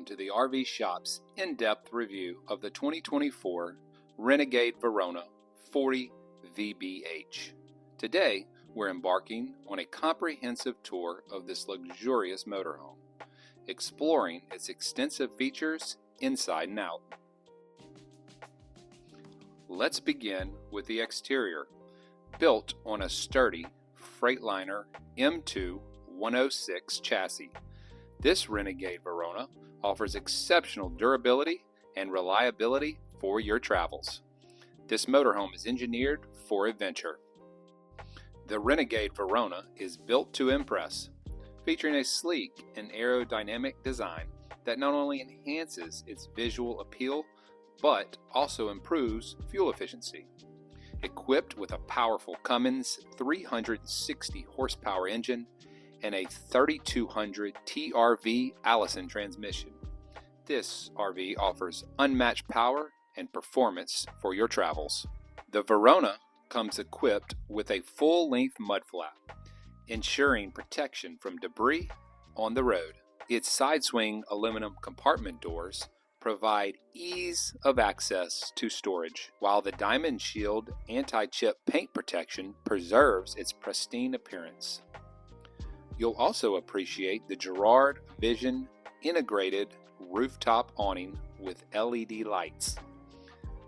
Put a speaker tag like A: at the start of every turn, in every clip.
A: Welcome to the RV Shop's in-depth review of the 2024 Renegade Verona 40 VBH. Today, we're embarking on a comprehensive tour of this luxurious motorhome, exploring its extensive features inside and out. Let's begin with the exterior. Built on a sturdy Freightliner M2 106 chassis, this Renegade Verona offers exceptional durability and reliability for your travels. This motorhome is engineered for adventure. The Renegade Verona is built to impress, featuring a sleek and aerodynamic design that not only enhances its visual appeal, but also improves fuel efficiency. Equipped with a powerful Cummins 360 horsepower engine and a 3200 TRV Allison transmission, this RV offers unmatched power and performance for your travels. The Verona comes equipped with a full-length mud flap, ensuring protection from debris on the road. Its side-swing aluminum compartment doors provide ease of access to storage, while the Diamond Shield anti-chip paint protection preserves its pristine appearance. You'll also appreciate the Girard Vision integrated rooftop awning with LED lights,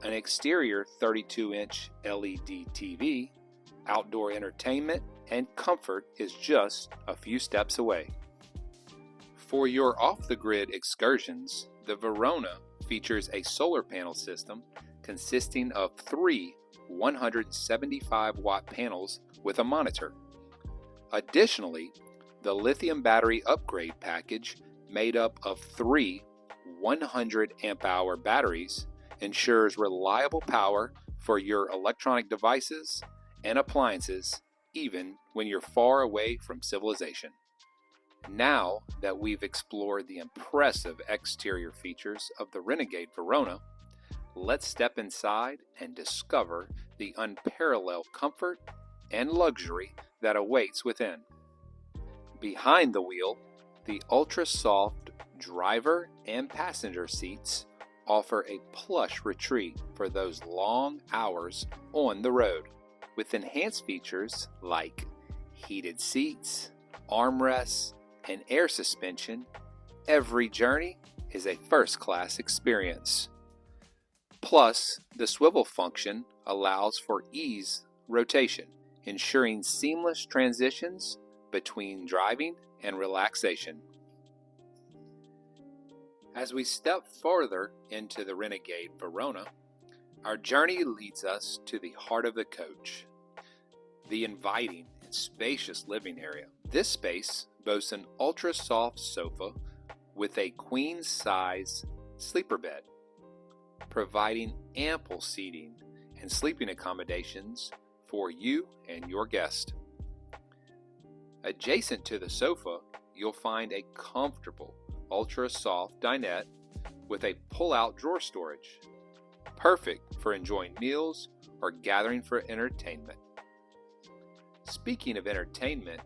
A: an exterior 32-inch LED TV, outdoor entertainment, and comfort is just a few steps away. For your off-the-grid excursions, the Verona features a solar panel system consisting of 3 175-watt panels with a monitor. Additionally, the lithium battery upgrade package, made up of 3 100 amp-hour batteries, ensures reliable power for your electronic devices and appliances even when you're far away from civilization. Now that we've explored the impressive exterior features of the Renegade Verona, let's step inside and discover the unparalleled comfort and luxury that awaits within. Behind the wheel, the ultra-soft driver and passenger seats offer a plush retreat for those long hours on the road. With enhanced features like heated seats, armrests, and air suspension, every journey is a first-class experience. Plus, the swivel function allows for ease rotation, ensuring seamless transitions between driving and relaxation. As we step farther into the Renegade Verona, our journey leads us to the heart of the coach, the inviting and spacious living area. This space boasts an ultra-soft sofa with a queen-size sleeper bed, providing ample seating and sleeping accommodations for you and your guest. Adjacent to the sofa, you'll find a comfortable ultra-soft dinette with a pull-out drawer storage, perfect for enjoying meals or gathering for entertainment. Speaking of entertainment,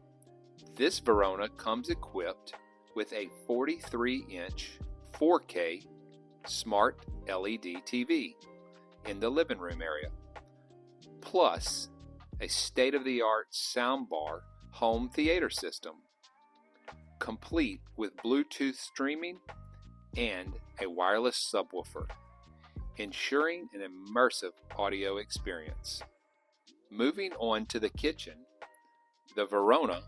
A: this Verona comes equipped with a 43-inch 4K smart LED TV in the living room area, plus a state-of-the-art soundbar home theater system, complete with Bluetooth streaming and a wireless subwoofer, ensuring an immersive audio experience. Moving on to the kitchen, the Verona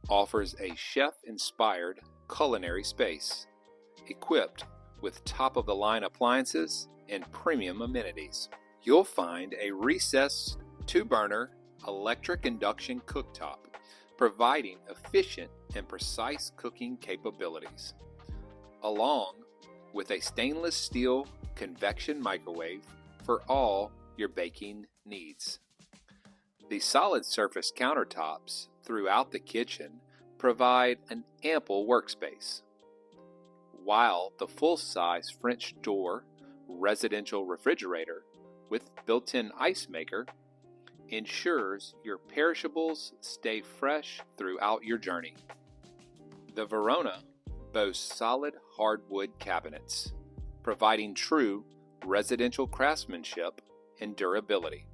A: offers a chef-inspired culinary space, equipped with top-of-the-line appliances and premium amenities. You'll find a recessed 2-burner electric induction cooktop, providing efficient and precise cooking capabilities, along with a stainless steel convection microwave for all your baking needs. The solid surface countertops throughout the kitchen provide an ample workspace, while the full-size French door residential refrigerator with built-in ice maker ensures your perishables stay fresh throughout your journey. The Verona boasts solid hardwood cabinets, providing true residential craftsmanship and durability.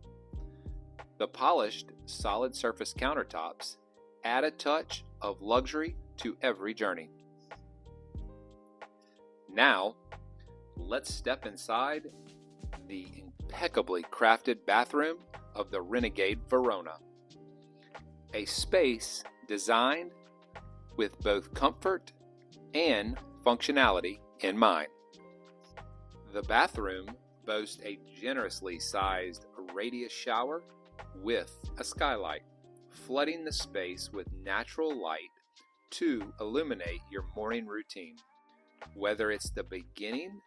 A: The polished, solid surface countertops add a touch of luxury to every journey. Now, let's step inside the impeccably crafted bathroom of the Renegade Verona. A space designed with both comfort and functionality in mind. The bathroom boasts a generously sized radius shower with a skylight, flooding the space with natural light to illuminate your morning routine. Whether it's the beginning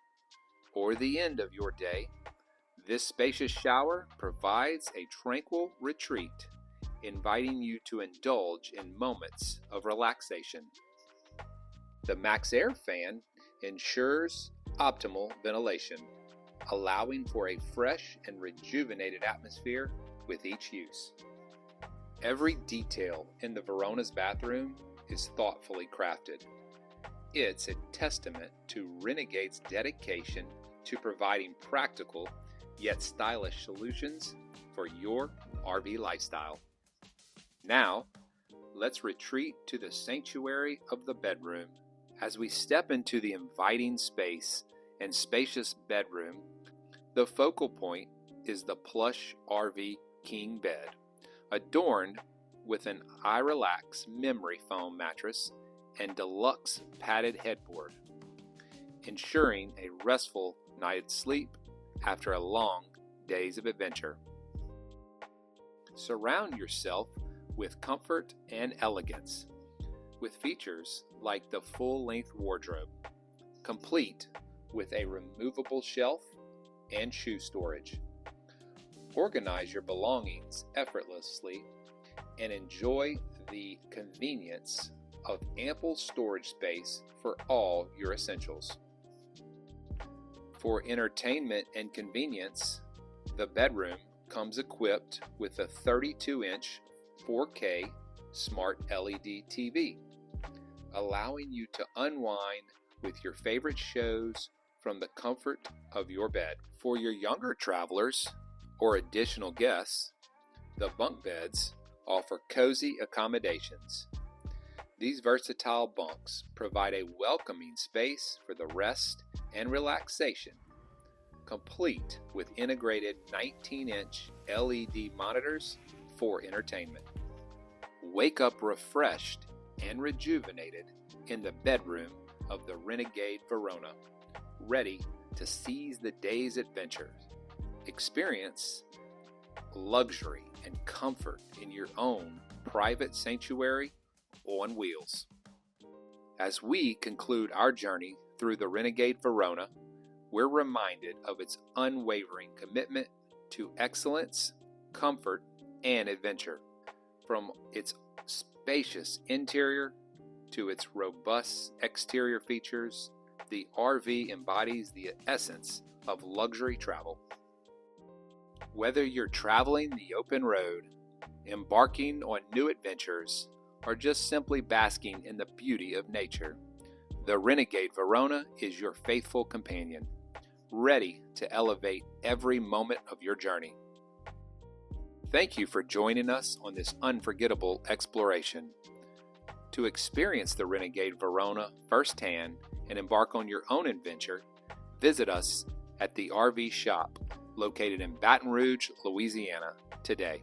A: or the end of your day, this spacious shower provides a tranquil retreat, inviting you to indulge in moments of relaxation. The Max Air fan ensures optimal ventilation, allowing for a fresh and rejuvenated atmosphere with each use. Every detail in the Verona's bathroom is thoughtfully crafted. It's a testament to Renegade's dedication to providing practical yet stylish solutions for your RV lifestyle. Now, let's retreat to the sanctuary of the bedroom. As we step into the inviting space and spacious bedroom, the focal point is the plush RV king bed, adorned with an iRelax memory foam mattress and deluxe padded headboard, ensuring a restful night's sleep after a long days of adventure. Surround yourself with comfort and elegance, with features like the full-length wardrobe, complete with a removable shelf and shoe storage. Organize your belongings effortlessly and enjoy the convenience of ample storage space for all your essentials. For entertainment and convenience, the bedroom comes equipped with a 32-inch 4K smart LED TV, allowing you to unwind with your favorite shows from the comfort of your bed. For your younger travelers or additional guests, the bunk beds offer cozy accommodations. These versatile bunks provide a welcoming space for the rest and relaxation, complete with integrated 19-inch LED monitors for entertainment. Wake up refreshed and rejuvenated in the bedroom of the Renegade Verona, ready to seize the day's adventures. Experience luxury and comfort in your own private sanctuary on wheels. As we conclude our journey through the Renegade Verona, we're reminded of its unwavering commitment to excellence, comfort, and adventure. From its spacious interior to its robust exterior features, the RV embodies the essence of luxury travel. Whether you're traveling the open road, embarking on new adventures, or just simply basking in the beauty of nature, the Renegade Verona is your faithful companion, ready to elevate every moment of your journey. Thank you for joining us on this unforgettable exploration. To experience the Renegade Verona firsthand and embark on your own adventure, visit us at the RV Shop located in Baton Rouge, Louisiana today.